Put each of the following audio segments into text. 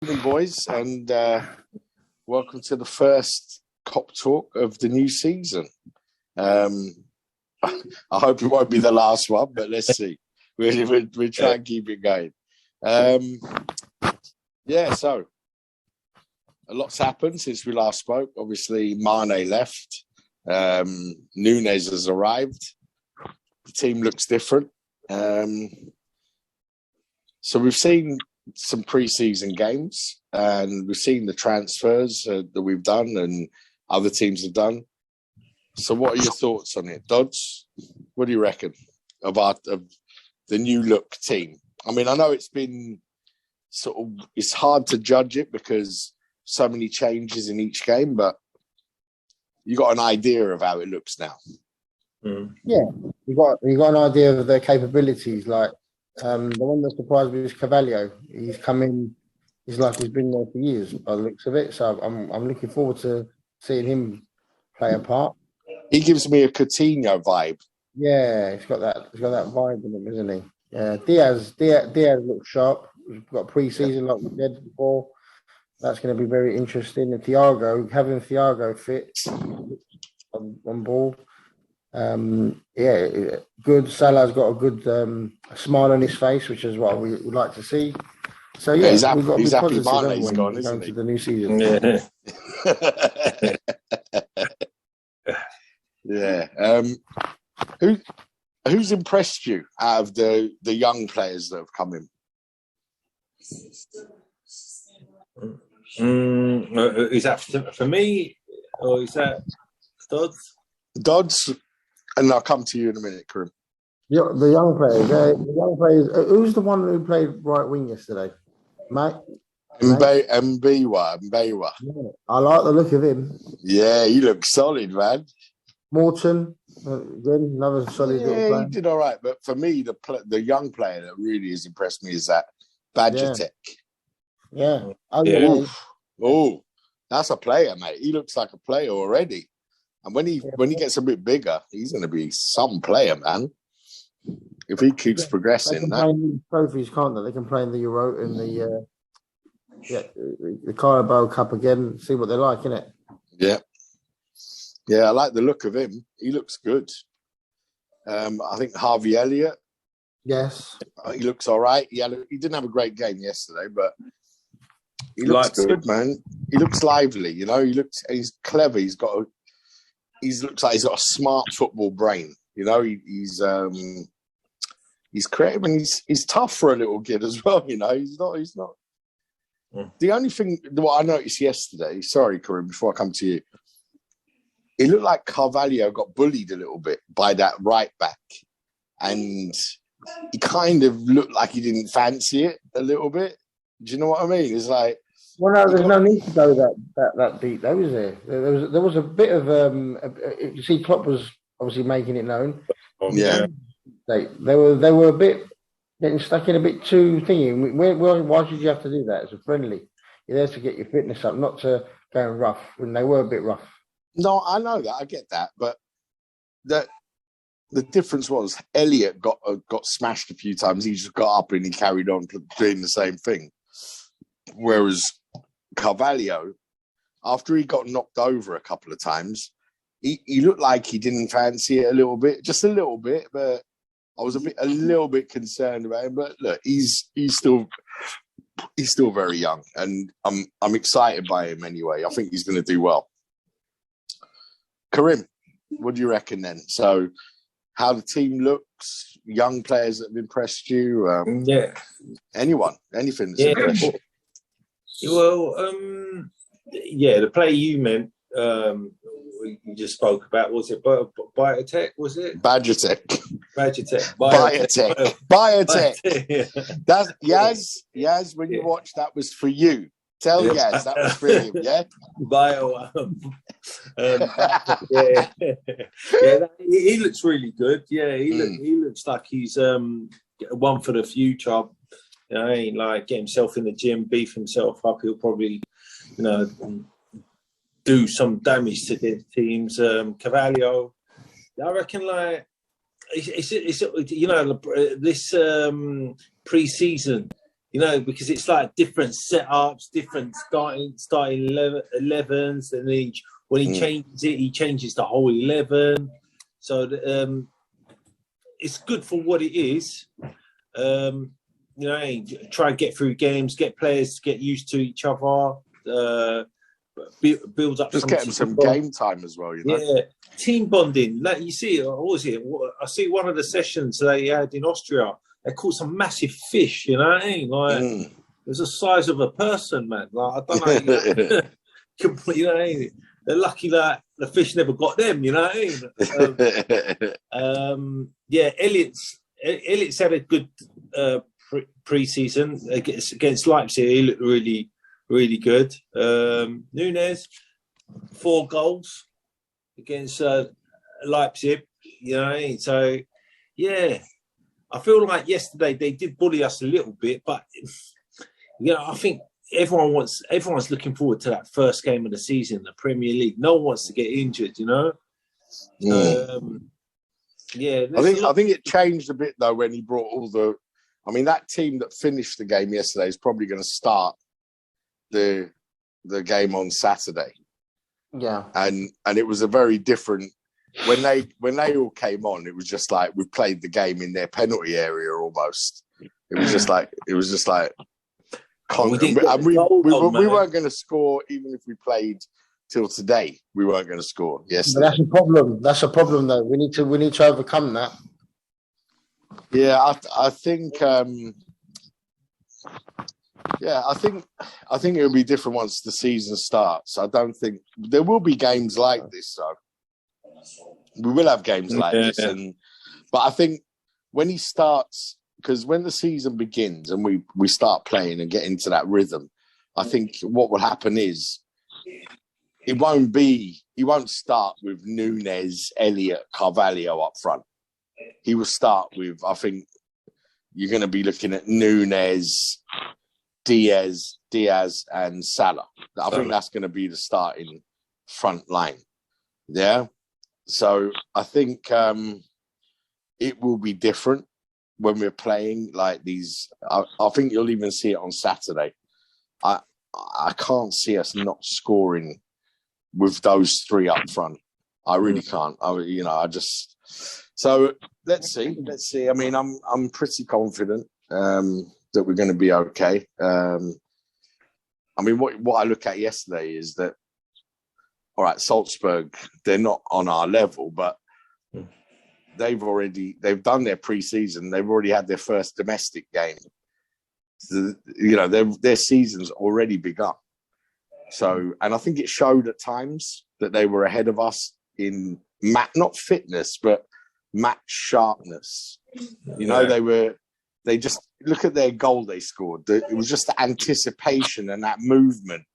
Evening, boys, and welcome to the first Cop Talk of the new season. I hope it won't be the last one, but let's see. We'll try and keep it going. So a lot's happened since we last spoke. Obviously, Mane left. Nunes has arrived. The team looks different. So we've seen some pre-season games, and we've seen the transfers that we've done and other teams have done. So what are your thoughts on it, Dodds? What do you reckon of the new look team? I mean, I know it's been it's hard to judge it because so many changes in each game, but you got an idea of how it looks now. Yeah, you got an idea of their capabilities. Like the one that surprised me was Carvalho. He's come in. He's like he's been there for years by the looks of it. So I'm looking forward to seeing him play a part. He gives me a Coutinho vibe. Yeah, he's got that vibe in him, isn't he? Yeah, Diaz looks sharp. We've got pre-season like we said before. That's going to be very interesting. And having Thiago fit on ball. Good. Salah's got a good smile on his face, which is what we would like to see. So yeah, he's we've got to be happy. positive Mane's gone, isn't going he? to the new season. Yeah. Who's impressed you out of the young players that have come in? Is that for me, or is that Dodds? Dodds, and I'll come to you in a minute, Karim. Yeah, the young players. Who's the one who played right wing yesterday? Mate? Mbewa. Yeah, I like the look of him. Yeah, he looks solid, man. Morton, again, another solid little player. He did all right. But for me, the young player that really has impressed me is that Bajcetic. Yeah. Oh, that's a player, mate. He looks like a player already. And when he gets a bit bigger, he's going to be some player, man. If he keeps progressing, they can play in these trophies, can't they? They can play in the Euro and the Carabao Cup again. See what they're like, innit? Yeah, I like the look of him. He looks good. I think Harvey Elliott. Yes, he looks all right. He didn't have a great game yesterday, but he looks good, man. He looks lively. You know, he's clever. He looks like he's got a smart football brain. You know, he's creative and he's tough for a little kid as well. You know, he's not. The only thing what I noticed yesterday. Sorry, Karim. Before I come to you, it looked like Carvalho got bullied a little bit by that right back, and he kind of looked like he didn't fancy it a little bit. Do you know what I mean? It's like. Well, no, there's no need to go that deep, though, is there? There was a bit of you see, Klopp was obviously making it known. Yeah, they were a bit getting stuck in a bit too thingy. Why should you have to do that? It's a friendly. You're there to get your fitness up, not to go rough. When they were a bit rough. No, I know that. I get that, but the difference was Elliott got smashed a few times. He just got up and he carried on doing the same thing, whereas Carvalho, after he got knocked over a couple of times, he looked like he didn't fancy it a little bit, just a little bit. But I was a little bit concerned about him. But look, he's still very young, and I'm excited by him anyway. I think he's going to do well. Karim, what do you reckon then? So, how the team looks, young players that have impressed you? Anything that's impressed you? Well, the player you meant, you just spoke about, was it Bajcetic? Was it Bajcetic. That's Yaz. When you watch, that was for you. Tell Yaz that was for him. Yeah. He looks really good. Yeah, he looks like he's one for the future. You know, ain't like get himself in the gym, beef himself up. He'll probably, do some damage to the teams. Carvalho, I reckon, like it's this pre-season because it's like different setups, different starting 11s, and then when he changes it, he changes the whole 11. So it's good for what it is. Try and get through games, get players to get used to each other, build up. Just get them some game time as well, Yeah, team bonding. Like you see, I see one of the sessions they had in Austria. They caught some massive fish. You know what I mean? Like it was the size of a person, man. Like I don't know. You know what I mean? They're lucky that the fish never got them. You know what I mean? Elliott's had a good pre-season against Leipzig. He looked really, really good. Nunez, 4 goals against Leipzig. You know, so yeah, I feel like yesterday they did bully us a little bit, but I think everyone's looking forward to that first game of the season, the Premier League. No one wants to get injured, I think it changed a bit though when he brought all the. I mean, that team that finished the game yesterday is probably going to start the game on Saturday. Yeah, and it was a very different when they all came on. It was just like we played the game in their penalty area almost. It was just like we weren't going to score even if we played till today. We weren't going to score yesterday. But that's a problem though. We need to overcome that. Yeah, I think it'll be different once the season starts. I don't think there will be games like this. So we will have games like this, but I think when he starts, because when the season begins and we start playing and get into that rhythm, I think what will happen is he won't start with Nunez, Elliott, Carvalho up front. He will start with, I think you're going to be looking at Nunez, Diaz, and Salah. I think that's going to be the starting front line. Yeah. So I think it will be different when we're playing like these. I think you'll even see it on Saturday. I can't see us not scoring with those 3 up front. I really can't. So let's see. I mean, I'm pretty confident that we're going to be okay. I mean, what I look at yesterday is that, all right, Salzburg, they're not on our level, but they've done their pre-season. They've already had their first domestic game. So, their season's already begun. So, and I think it showed at times that they were ahead of us in not fitness, but match sharpness. They just look at their goal they scored. It was just the anticipation and that movement.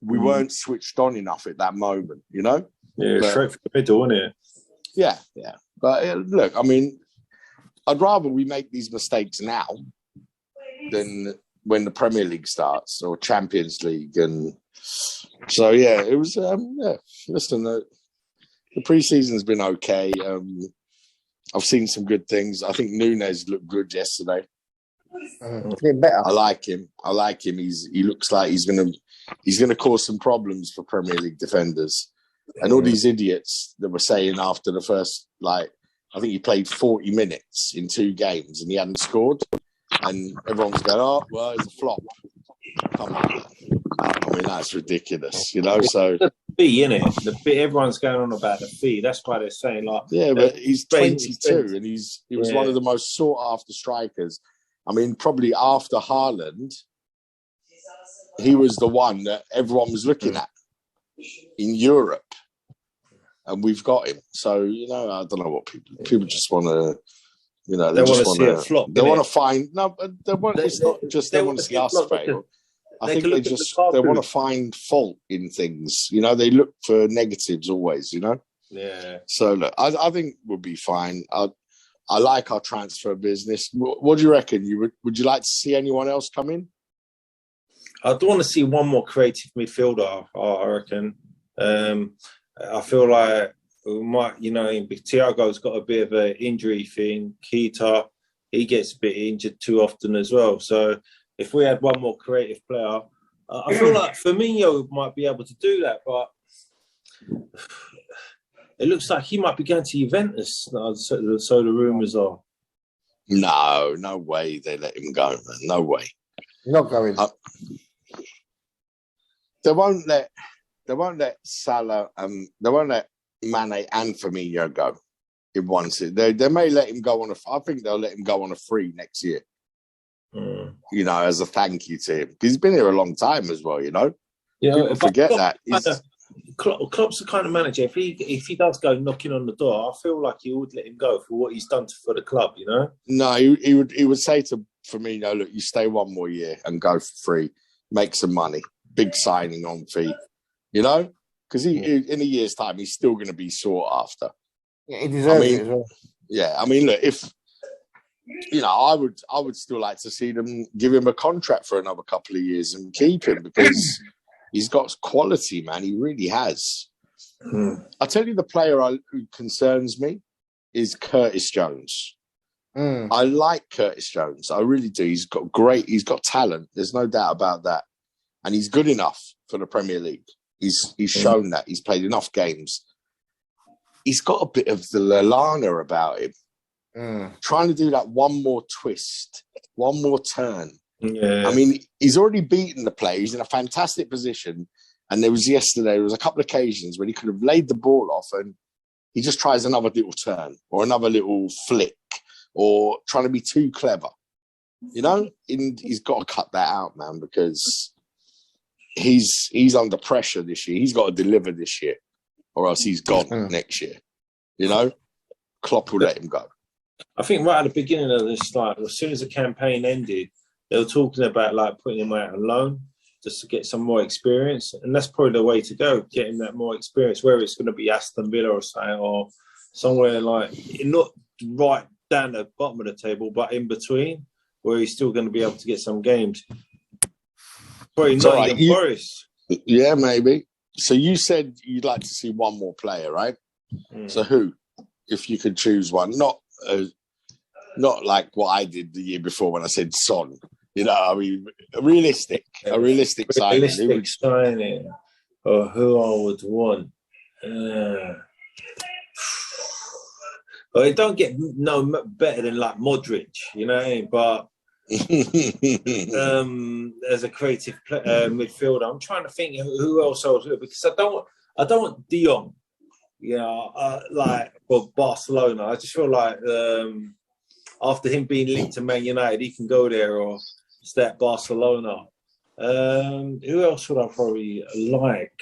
We weren't switched on enough at that moment, Yeah, straight for the middle, wasn't it? Yeah. But look, I mean, I'd rather we make these mistakes now than when the Premier League starts or Champions League. And so, yeah, it was, listen, the pre-season's been okay. I've seen some good things. I think Nunez looked good yesterday. Better. I like him. He looks like he's gonna cause some problems for Premier League defenders. And all these idiots that were saying after the first, I think he played 40 minutes in 2 games and he hadn't scored. And everyone's going, oh, well, it's a flop. Come on. I mean, that's ridiculous, so... The fee, innit? The fee, everyone's going on about the fee. That's why they're saying, but he's 22 and he was one of the most sought-after strikers. I mean, probably after Haaland, he was the one that everyone was looking at in Europe. And we've got him. So, I don't know what people just want to... they want to see a flop. They want to find it's not just they want to see us fail. I think they want to find fault in things. They look for negatives always. Yeah. So look, I think we'll be fine. I like our transfer business. What do you reckon? Would you like to see anyone else come in? I do want to see one more creative midfielder. I reckon. I feel like we might, Thiago's got a bit of an injury thing. Keita, he gets a bit injured too often as well. So if we had one more creative player, I feel like Firmino might be able to do that, but it looks like he might be going to Juventus. So the rumours are. No way they let him go, man. No way. Not going. They won't let Salah they won't let Mane and Firmino go in one season. They may let him go on I think they'll let him go on a free next year. You know, as a thank you to him. Because he's been here a long time as well, you know. People forget that. Klopp's the kind of manager, if he does go knocking on the door, I feel like he would let him go for what he's done for the club, you know? No, he would say to Firmino, look, you stay one more year and go for free, make some money, big signing on fee, you know? Because in a year's time, he's still going to be sought after. Yeah, he deserves it as well. Yeah, I mean, look, if you know, I would still like to see them give him a contract for another couple of years and keep him because he's got quality, man. He really has. I'll tell you the player who concerns me is Curtis Jones. I like Curtis Jones. I really do. He's got talent. There's no doubt about that. And he's good enough for the Premier League. He's shown that. He's played enough games. He's got a bit of the Lallana about him. Trying to do that one more twist, one more turn. Yeah. I mean, he's already beaten the play. He's in a fantastic position. And there was a couple of occasions when he could have laid the ball off and he just tries another little turn or another little flick or trying to be too clever. You know? And he's got to cut that out, man, because he's under pressure this year. He's got to deliver this year or else he's gone next year. You know? Klopp will let him go. I think right at the beginning of this, like as soon as the campaign ended, they were talking about like putting him out on loan just to get some more experience, and that's probably the way to go, getting that more experience. Whether it's going to be Aston Villa or something, or somewhere like not right down the bottom of the table, but in between, where he's still going to be able to get some games. Probably not Forest. Yeah, maybe. So you said you'd like to see one more player, right? So who, if you could choose one, not like what I did the year before when I said Son. You know, I mean, a realistic signing. Realistic signing, or who I would want. Well, it don't get no better than like Modric, you know, but as a creative midfielder, I'm trying to think who else I was with, because I don't want De Jong. Like for Barcelona, I just feel like after him being linked to Man United, he can go there or stay at Barcelona. Who else would I probably like?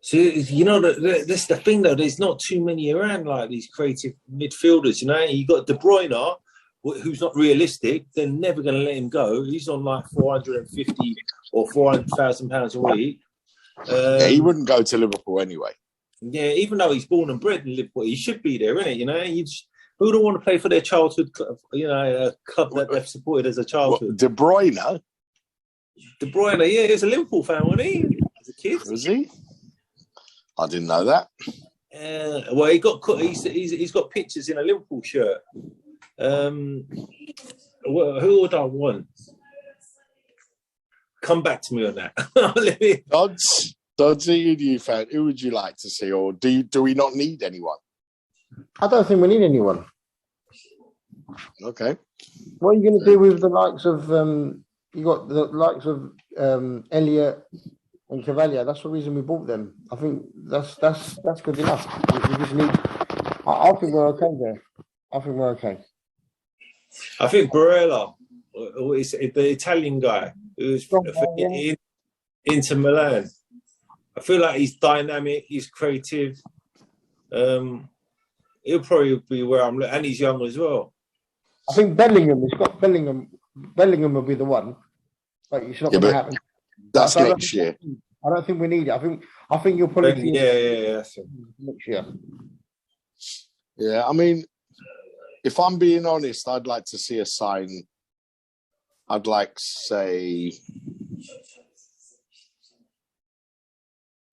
So, you know, that's the thing, though. There's not too many around like these creative midfielders, you know. You got De Bruyne, who's not realistic. They're never going to let him go. He's on like 450 or 400,000 pounds a week. He wouldn't go to Liverpool anyway. Yeah, even though he's born and bred in Liverpool, he should be there, isn't it? You know, who don't want to play for their childhood club, you know, a club that they've supported as a childhood? De Bruyne? De Bruyne, yeah, he was a Liverpool fan, wasn't he? As a kid. Was he? I didn't know that. Well, he's got pictures in a Liverpool shirt. Who would I want? Come back to me on that. Dodds, who do you fan? Who would you like to see, or do we not need anyone? I don't think we need anyone. Okay. What are you going to do with the likes of you got the likes of Elliot and Cavalier? That's the reason we bought them. I think that's good enough. We just need. I think we're okay there. I think we're okay. I think Barella, the Italian guy who's into Milan. I feel like he's dynamic, he's creative. He'll probably be where I'm looking, and he's young as well. I think Bellingham. It's got Bellingham. Bellingham will be the one, but it's not going to happen. That's next year. I don't think we need it. I think you'll probably next year. Yeah, I mean, if I'm being honest, I'd like to see a sign. I'd like, say,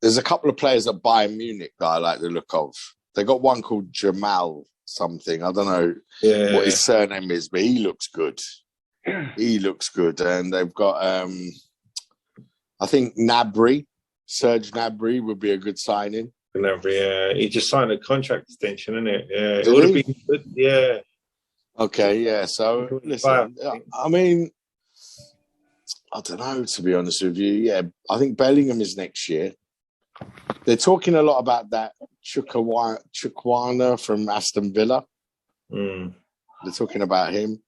there's a couple of players at Bayern Munich that I like the look of. They got one called Jamal something. I don't know what his surname is, but he looks good. He looks good, and they've got I think Gnabry, Serge Gnabry would be a good signing. He just signed a contract extension, isn't it? Yeah, Did it would have he? been good. Yeah. Okay, yeah. So listen, I mean, I don't know, to be honest with you. Yeah, I think Bellingham is next year. They're talking a lot about that Chukwana from Aston Villa. Mm. They're talking about him.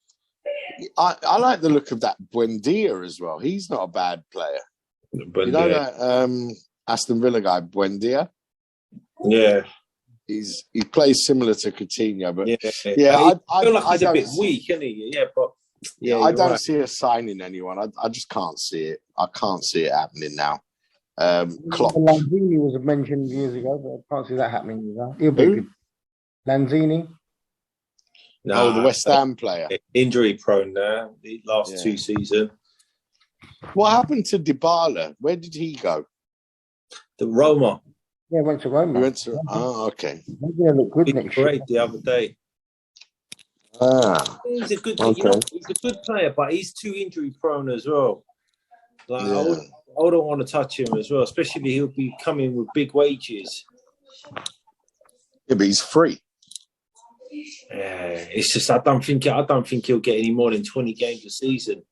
I like the look of that Buendia as well. He's not a bad player. But You know that Aston Villa guy, Buendia? yeah, He plays similar to Coutinho, but yeah. I feel like he's a don't bit see- weak, isn't he? Yeah, but yeah, I you're don't right. see us signing anyone. I just can't see it. I can't see it happening now. Klopp. Lanzini was mentioned years ago, but I can't see that happening either. He'll be Who? good. Lanzini. Oh, the West Ham player. Injury prone there the last 2 seasons. What happened to Dybala? Where did he go? The Roma. Yeah, went to Roma. He went to. Oh, okay. Maybe they'll look good He next year. great the other day. Ah, He's a good, Okay. he's a good player, but he's too injury prone as well. Like Yeah. I wouldn't want to touch him as well, especially he'll be coming with big wages. yeah, but he's free. Yeah, it's just I don't think he'll get any more than 20 games a season.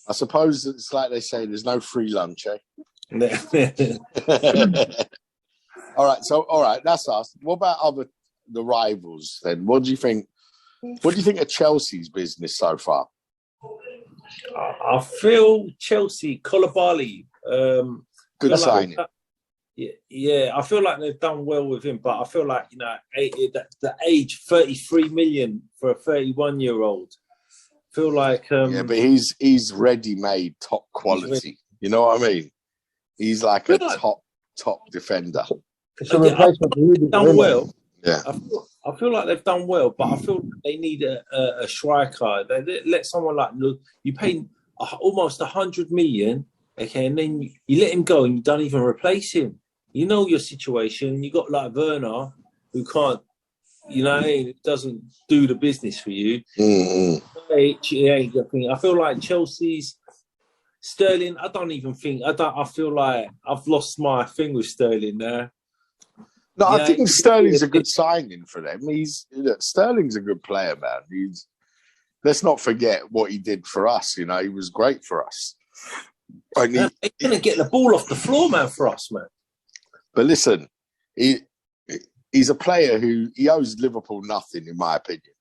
I suppose it's like they say, there's no free lunch, eh? All right, that's us. What about the rivals then? What do you think? What do you think of Chelsea's business so far? I feel Chelsea, Koulibaly, Good I feel signing. like- yeah, I feel like they've done well with him, but I feel like the age 33 million for a 31-year-old. Feel like Yeah, but he's ready-made, top quality. You know what I mean? He's like a Feel like- top defender. It's a replacement for Rudiger, done isn't it? well. Yeah, I feel like they've done well, but I feel like they need a striker. They let someone like look. You pay almost 100 million, okay, and then you let him go, and you don't even replace him. You know your situation. You got like Werner, who can't, it doesn't do the business for you. Mm-mm. I feel like Chelsea's Sterling. I feel like I've lost my thing with Sterling there. No, I Yeah, think he's- Sterling's a good signing for them. Sterling's a good player, man. Let's not forget what he did for us. He was great for us. And Man, they're gonna get the ball off the floor, man, for us, man. but listen, he's a player who he owes Liverpool nothing, in my opinion.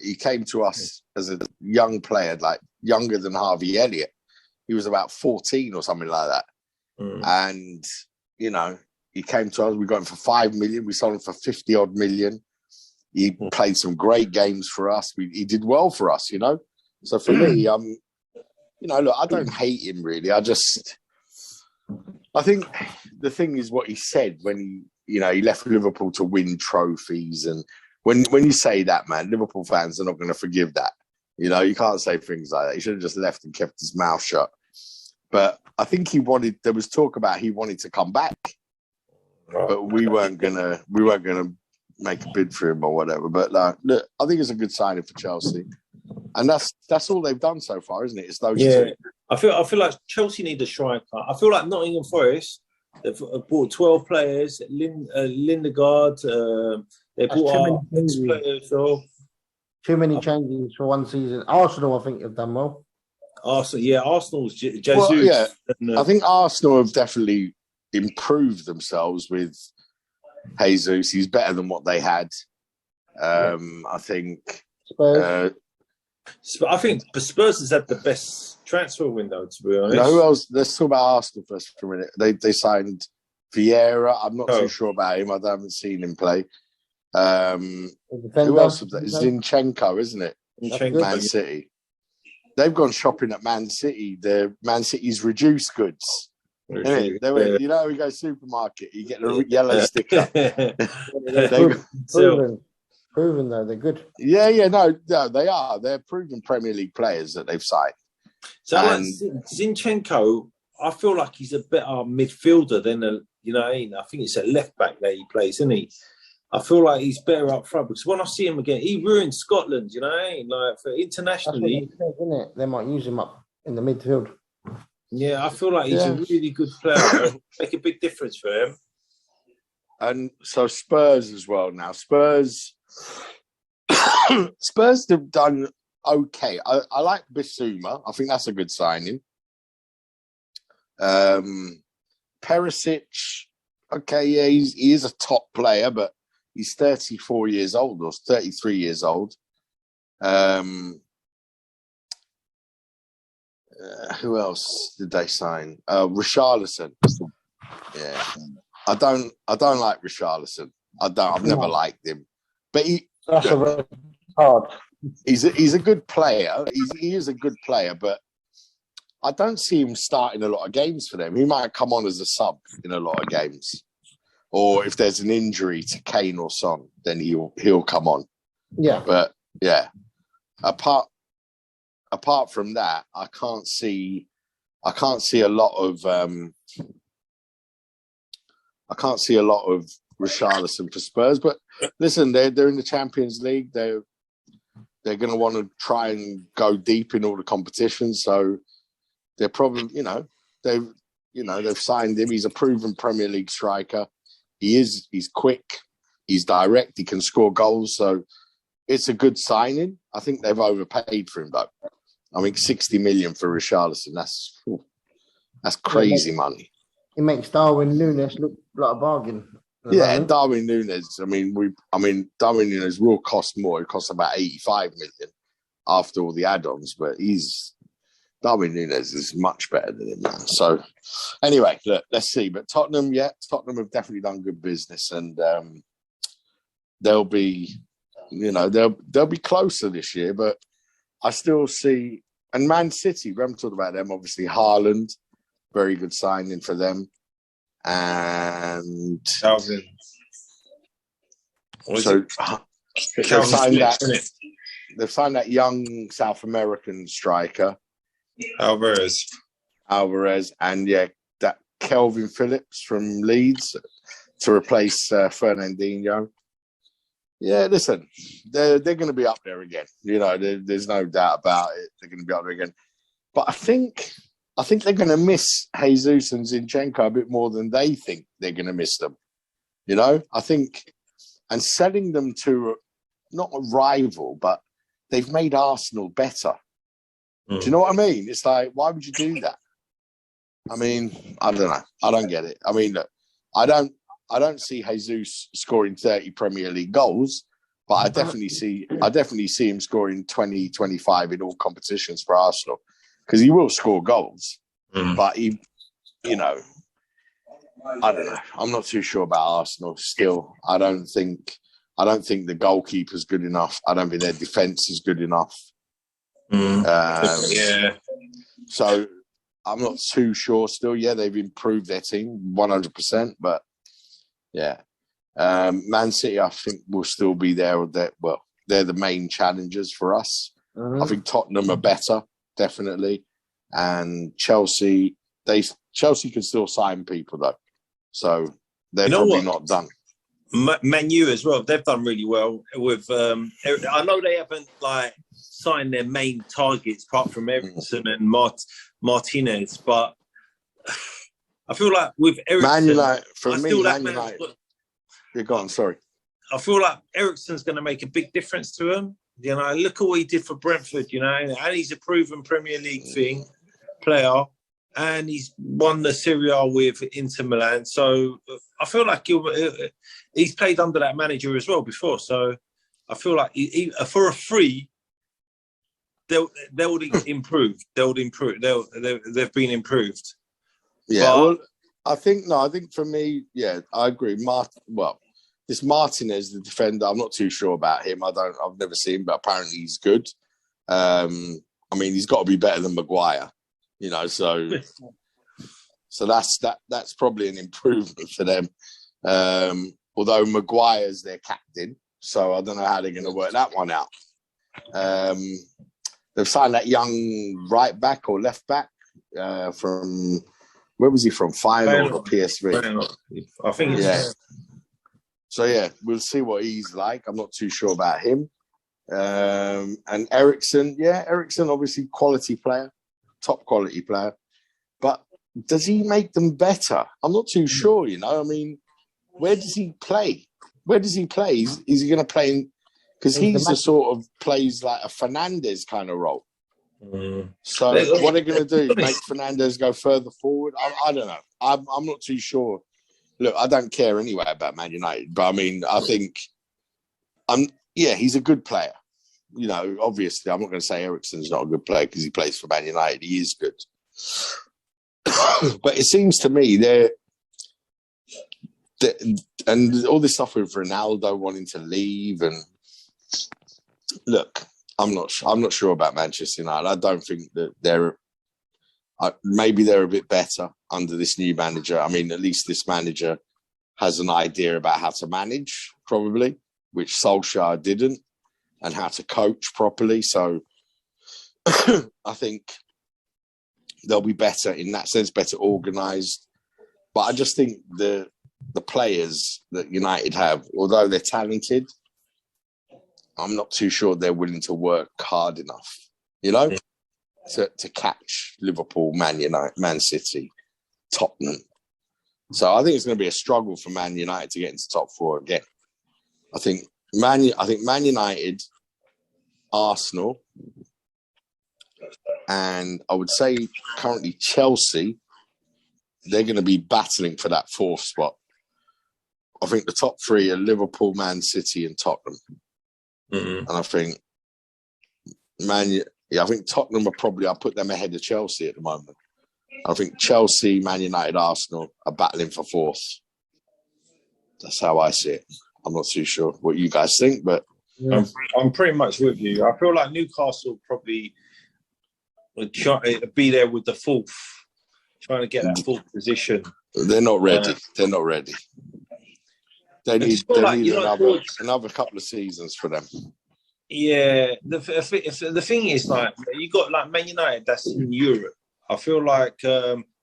He came to us as a young player, like younger than Harvey Elliott. He was about 14 or something like that. Mm. And, he came to us. We got him for 5 million. We sold him for 50 odd million. He played some great games for us. He did well for us, So for me, look, I don't hate him really. I think the thing is what he said when he left Liverpool to win trophies. And when you say that, man, Liverpool fans are not going to forgive that. You can't say things like that. He should have just left and kept his mouth shut. But I think there was talk about he wanted to come back, but we weren't gonna make a bid for him or whatever. But look, I think it's a good signing for Chelsea, and that's all they've done so far, isn't it? It's those two. I feel like Chelsea need a striker. I feel like Nottingham Forest, they've bought 12 players. Lindegaard, they That's bought too many our players. So Too many changes for one season. Arsenal, I think, have done well. Arsenal's Jesus. Well, yeah. And, I think Arsenal have definitely improved themselves with Jesus. He's better than what they had. I think. Spurs. I think the Spurs has had the best transfer window, to be honest. Who else? Let's talk about Arsenal first for a minute. They signed Vieira. I'm not too sure about him. I haven't seen him play. The defender. Who else? Zinchenko, isn't it? Zinchenko, Man City. They've gone shopping at Man City. Man City's reduced goods. Isn't it? They went, we go supermarket, you get the yellow sticker. Proven though, they're good. No, they are. They're proven Premier League players that they've signed. So Zinchenko, I feel like he's a better midfielder than I think it's a left back that he plays, isn't he? I feel like he's better up front because when I see him again, he ruined Scotland. You know, like for That's what internationally. they said, isn't it? They might use him up in the midfield. Yeah, I feel like he's a really good player. Make a big difference for him. And so Spurs as well now. Spurs have done okay. I like Bissouma. I think that's a good signing. Perisic, okay, yeah, he is a top player, but he's 34 years old or 33 years old. Who else did they sign? Richarlison. Yeah, I don't like Richarlison. I've never liked him, but That's a red card. he's a good player. He is a good player, but I don't see him starting a lot of games for them. He might come on as a sub in a lot of games, or if there's an injury to Kane or Son, then he'll come on. Yeah, But yeah, apart from that, I can't see a lot of Richarlison for Spurs. But listen, they're in the Champions League. They're going to want to try and go deep in all the competitions. So they're probably, they've signed him. He's a proven Premier League striker. He's quick. He's direct. He can score goals. So it's a good signing. I think they've overpaid for him though. I mean, 60 million for Richarlison. That's crazy money. he makes Darwin Núñez look like a bargain. Yeah, Darwin Núñez. I mean, Darwin Núñez will cost more. It costs about 85 million after all the add-ons, but Darwin Núñez is much better than him now. So, anyway, look, let's see. But Tottenham have definitely done good business, and they'll be closer this year. But I still see, and Man City, we haven't talked about them. Obviously, Haaland, very good signing for them, and Calvin. They've signed that young South American striker. Alvarez, and that Kelvin Phillips from Leeds to replace Fernandinho. Yeah, listen, they're going to be up there again. There's no doubt about it. They're going to be up there again. But I think they're going to miss Jesus and Zinchenko a bit more than they think they're going to miss them. I think, and selling them to not a rival, but they've made Arsenal better. Do you know what I mean? It's like, why would you do that? I mean, I don't know. I don't get it. I mean, look, I don't see Jesus scoring 30 Premier League goals, but I definitely see him scoring 20, 25 in all competitions for Arsenal because he will score goals. But I don't know. I'm not too sure about Arsenal still. I don't think the goalkeeper's good enough. I don't think their defence is good enough. So I'm not too sure still. Yeah, they've improved their team 100%, but yeah. Man City, I think, will still be there. They're the main challengers for us. I think Tottenham are better, definitely. And Chelsea can still sign people, though. So they're probably not done. Man U as well, they've done really well with I know they haven't signed their main targets apart from Eriksen and Martinez, but I feel like with Eriksen, you're gone, sorry. I feel like Eriksen's going to make a big difference to him. Look at what he did for Brentford, and he's a proven Premier League player. And he's won the Serie A with Inter Milan. So I feel like he's played under that manager as well before. So I feel like for a free, they'll improve. They've been improved. Yeah, I think for me, yeah, I agree. This Martinez, the defender, I'm not too sure about him. I've never seen him, but apparently he's good. He's got to be better than Maguire. So that's probably an improvement for them. Although Maguire's their captain, so I don't know how they're going to work that one out. They've signed that young right back or left back from, where was he from? Feyenoord or PSV? I think it's... So yeah, we'll see what he's like. I'm not too sure about him. And Ericsson, obviously quality player, top quality player. But does he make them better? I'm not too sure, you know. I mean, where does he play? Is he going to play in? Because he's the sort of plays like a Fernandez kind of role. So what are they going to do? Make Fernandez go further forward? I don't know. I'm not too sure. Look, I don't care anyway about Man United, but I mean, I think he's a good player. You know, obviously, I'm not going to say Ericsson's not a good player because he plays for Man United. He is good. But it seems to me and all this stuff with Ronaldo wanting to leave, and look, I'm not sure about Manchester United. I don't think that maybe they're a bit better under this new manager. I mean, at least this manager has an idea about how to manage, probably, which Solskjaer didn't, and how to coach properly. So I think they'll be better in that sense, better organised. But I just think the players that United have, although they're talented, I'm not too sure they're willing to work hard enough, you know, to catch Liverpool, Man United, Man City, Tottenham. So I think it's going to be a struggle for Man United to get into top four again. I think Man United, Arsenal, and I would say currently Chelsea, they're going to be battling for that fourth spot. I think the top three are Liverpool, Man City, and Tottenham. And I think I think Tottenham I'll put them ahead of Chelsea at the moment. I think Chelsea, Man United, Arsenal are battling for fourth. That's how I see it. I'm not too sure what you guys think, but I'm pretty much with you. I feel like Newcastle probably would be there with the fourth, trying to get that fourth position. They're not ready. They're not ready. They need another couple of seasons for them. Yeah, the thing is, like, you got like Man United that's in Europe. I feel like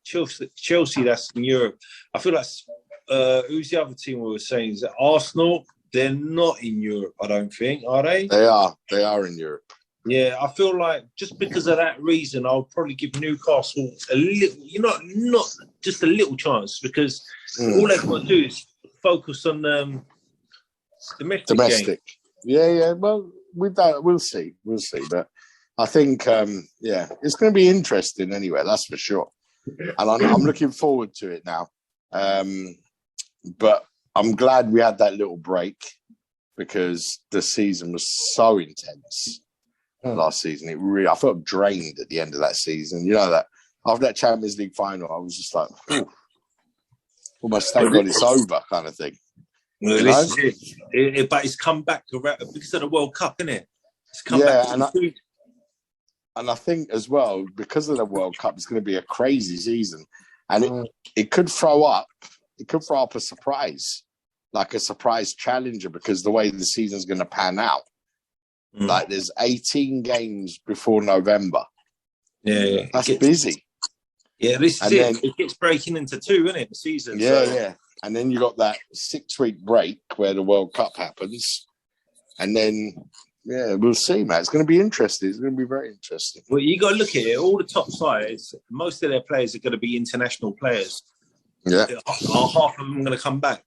Chelsea that's in Europe. I feel like who's the other team we were saying? Is it Arsenal? They're not in Europe, I don't think, are they? They are in Europe. Yeah, I feel like just because of that reason, I'll probably give Newcastle a little, not just a little chance, because all they've got to do is focus on domestic. Yeah. Well, with that, we'll see. But I think, it's going to be interesting anyway. That's for sure. And I'm looking forward to it now. But I'm glad we had that little break because the season was so intense last season. I felt drained at the end of that season. You know that after that Champions League final, I was just like, almost thank God it's over kind of thing. Well, but it's come back because of the World Cup, isn't it? It's come back. And I think as well, because of the World Cup, it's going to be a crazy season. And it could throw up a surprise, like a surprise challenger, because the way the season's going to pan out. Like there's 18 games before November. Yeah. That's busy. Yeah, it gets breaking into two, isn't it, the season? Yeah. And then you got that 6-week break where the World Cup happens. And then, we'll see, man. It's going to be interesting. It's going to be very interesting. Well, you got to look at it. All the top sides, most of their players are going to be international players. Yeah. Half of them are going to come back.